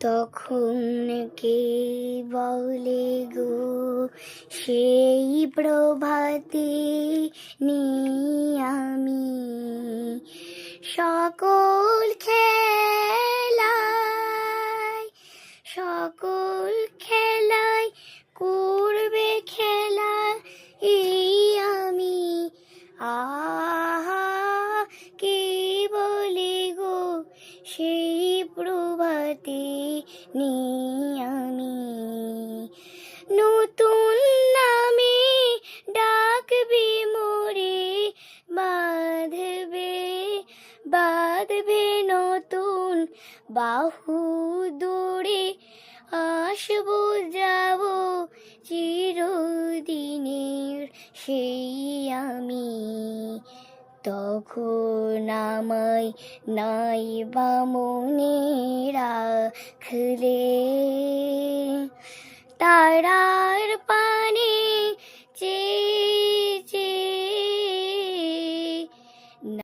তখন কে বলে গো সেই প্রভাতে আমি সকল খেলায় করবে খেলা এই আমি আহা কে বলে গো সেই প্রভাতে আমি নতুন নামে ডাকবে মোরে বাঁধবে নতুন বাহু দূরে আসবো যাব চিরদিনের সেই আমি তখন আমায় নাই বা মনে রাখলে তারা